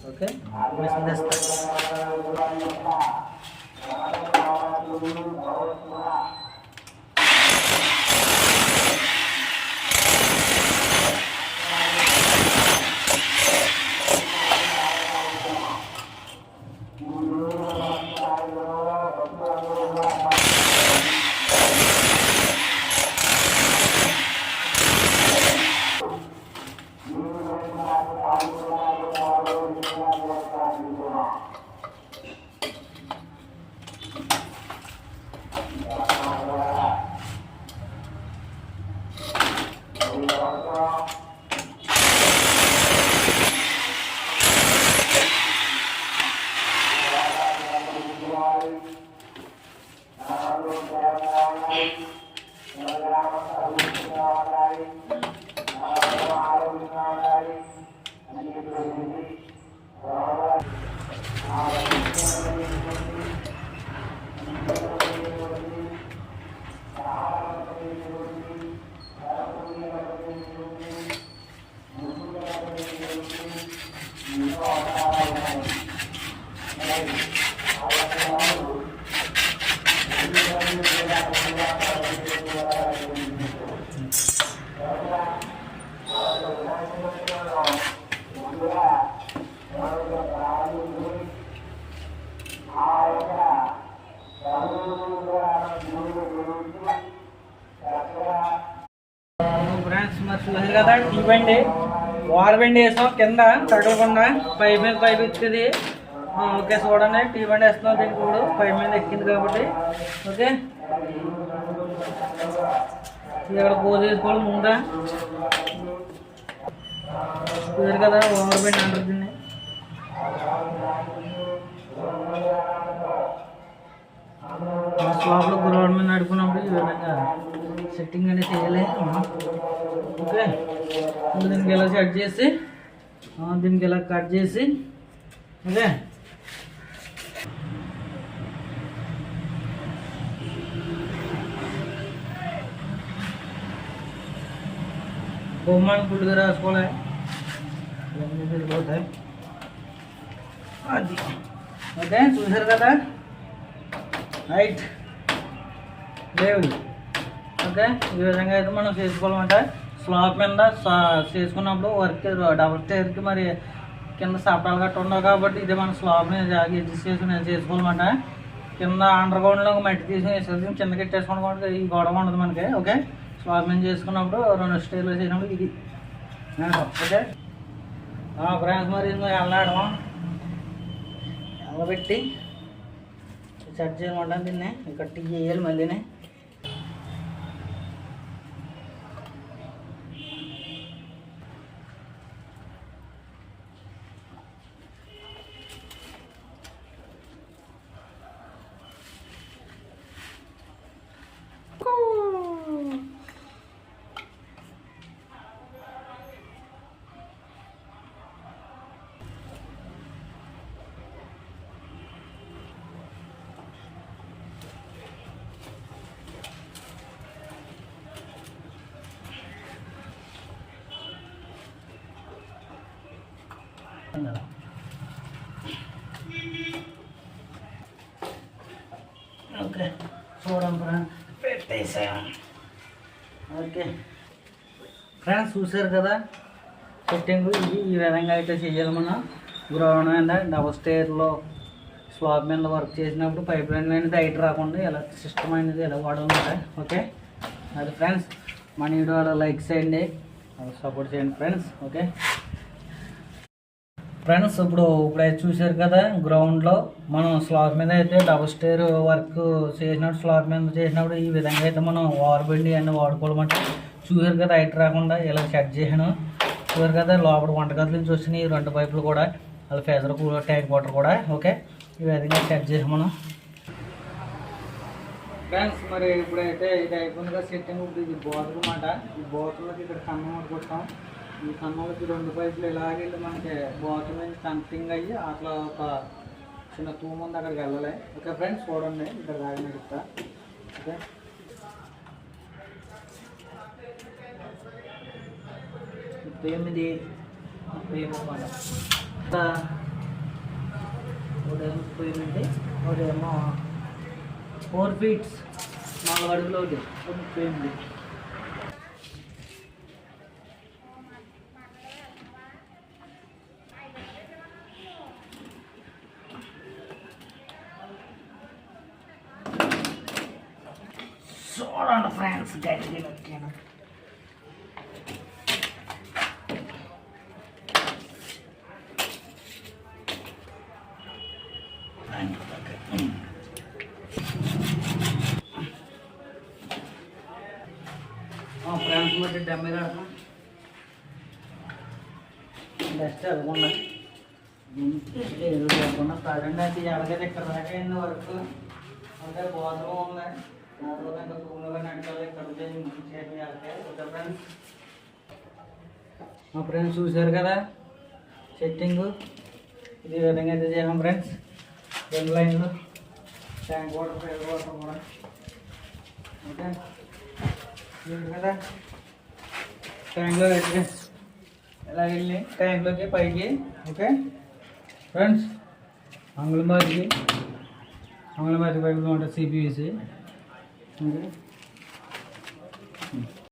Okay machine తెస్తా. Friends మరి చూసారు కదా, టీ బండి వార్ బండి వేసాం కింద తడవకుండా పై మీద పైపు ఇచ్చేది. ఓకే చూడండి, టీ బండి వేస్తున్నాం దీనికి కూడా పై మీద ఎక్కింది కాబట్టి. ఓకే ఇక్కడ పోజ్ వేసుకోవాలి ముందా. చూసారు కదా వార్ బండి అంటారు దీన్ని. స్లాబ్లో గ్రౌండ్ మీద నడుపుకున్నప్పుడు ఈ విధంగా సెట్టింగ్ అనేది చేయాలి. ఓకే దీనికి ఇలా సెట్ చేసి దీనికి ఇలా కట్ చేసి ఓకే బొమ్మని ఫుల్గా రాసుకోవాలి. వెళ్ళిపోతాయి అది. ఓకే చూసారు కదా రైట్ లేవు. ఓకే ఈ విధంగా అయితే మనం చేసుకోవాలన్నమాట. స్లాబ్ మీద చేసుకున్నప్పుడు వర్క్ డబుల్ స్టేర్కి మరి కింద సపడాలు గట్ట ఉండవు కాబట్టి ఇది మన స్లాబ్ని అడ్జస్ట్ చేసుకుని చేసుకోవాలన్నమాట. కింద అండర్ గ్రౌండ్లో మట్టి తీసుకుని వేసేసి కింద కట్టేసుకోవడం ఈ గొడవ ఉండదు మనకి. ఓకే స్లాబ్ మీద చేసుకున్నప్పుడు 2 స్టేర్లు చేసినప్పుడు ఇది. ఓకే ఫ్రెండ్స్ మరి వెళ్ళాడడం వెళ్ళబెట్టి సెట్ చేయమంటాం దీన్ని. ఇక్కడ టీ చేయాలి మళ్ళీనే. ఓకే చూడండి ఫ్రెండ్స్ పెట్టేసాం. ఓకే ఫ్రెండ్స్ చూసారు కదా సెట్టింగ్. ఇది ఈ విధంగా అయితే చేయాలి మనం. గ్రౌండ్ మీద డబుల్ స్టేర్లో స్లాబ్ మీద వర్క్ చేసినప్పుడు పైప్ లైన్ అనేది హైట్ రాకుండా ఇలా సిస్టమ్ అనేది ఇలా వాడాలి. ఓకే అది ఫ్రెండ్స్ మన వీడియో అలా లైక్ చేయండి, సపోర్ట్ చేయండి ఫ్రెండ్స్. ఓకే ఫ్రెండ్స్ ఇప్పుడైతే చూసారు కదా గ్రౌండ్లో మనం స్లాబ్ మీద అయితే డబుల్ స్టేర్ వర్క్ చేసినప్పుడు స్లాబ్ మీద చేసినప్పుడు ఈ విధంగా అయితే మనం వార్ బండి అన్నీ వాడుకోవాలన్నమాట. చూసారు కదా హైట్ రాకుండా ఇలా సెట్ చేసాను. చూసారు కదా లోపల వంటగదుల నుంచి వచ్చినాయి 2 పైపులు కూడా, అది ఫెజర్ ట్యాంక్ వాటర్ కూడా. ఓకే ఈ విధంగా సెట్ చేసాం మనం. ఫ్రెండ్స్ మరి ఇప్పుడైతే ఇది అయిపోయిందిగా సెట్టింగ్. ఇప్పుడు ఇది బోతలు అన్నమాట. ఈ బోతలకి ఇక్కడ కన్నం కొట్టాం. ఈ కన్నంలోకి 2 పైపులు ఇలాగే వెళ్ళి మనకి బోతల మీద కనెక్టింగ్ అయ్యి అట్లా ఒక చిన్న తూము ఉంది, అక్కడికి వెళ్ళాలి. ఓకే ఫ్రెండ్స్, చూడండి ఇక్కడ దాకా నడుస్తా. ఓకే, ఎనిమిది అన్నమాట. ఒకటేమో 38, ఒకటేమో 4 feet 4 అడుగులు, ఒకటి 38. చూడండి ఫ్రెండ్స్, గట్టిగా నొక్కాను. ఫ్రెండ్స్ బట్టి డమ్మి కడతాం. డస్ట్ వెళ్ళకుండా లేకుండా ప్రజెంట్ అయితే ఎలాగైతే ఇక్కడ దాకా అయింది వర్క్. అంటే బాత్రూమ్ ఉంది, బాత్రూమ్ ఇంకా రూమ్లో కానీ అడిగాలి. ఇక్కడ వెళ్తాయి. ఓకే ఫ్రెండ్స్, మా ఫ్రెండ్స్ చూశారు కదా సెట్టింగ్. ఇది విధంగా అయితే చేసాం ఫ్రెండ్స్. 2 లైన్లు ట్యాంక్ వాటర్, ఫైర్ వాటర్ కూడా. ఓకే, కదా ట్యాంక్లో పెట్టి ఇలా వెళ్ళి ట్యాంక్లోకి పైకి. ఓకే ఫ్రెండ్స్, అంగుళమారికి పైపులో ఉంటుంది CPVC. ఓకే.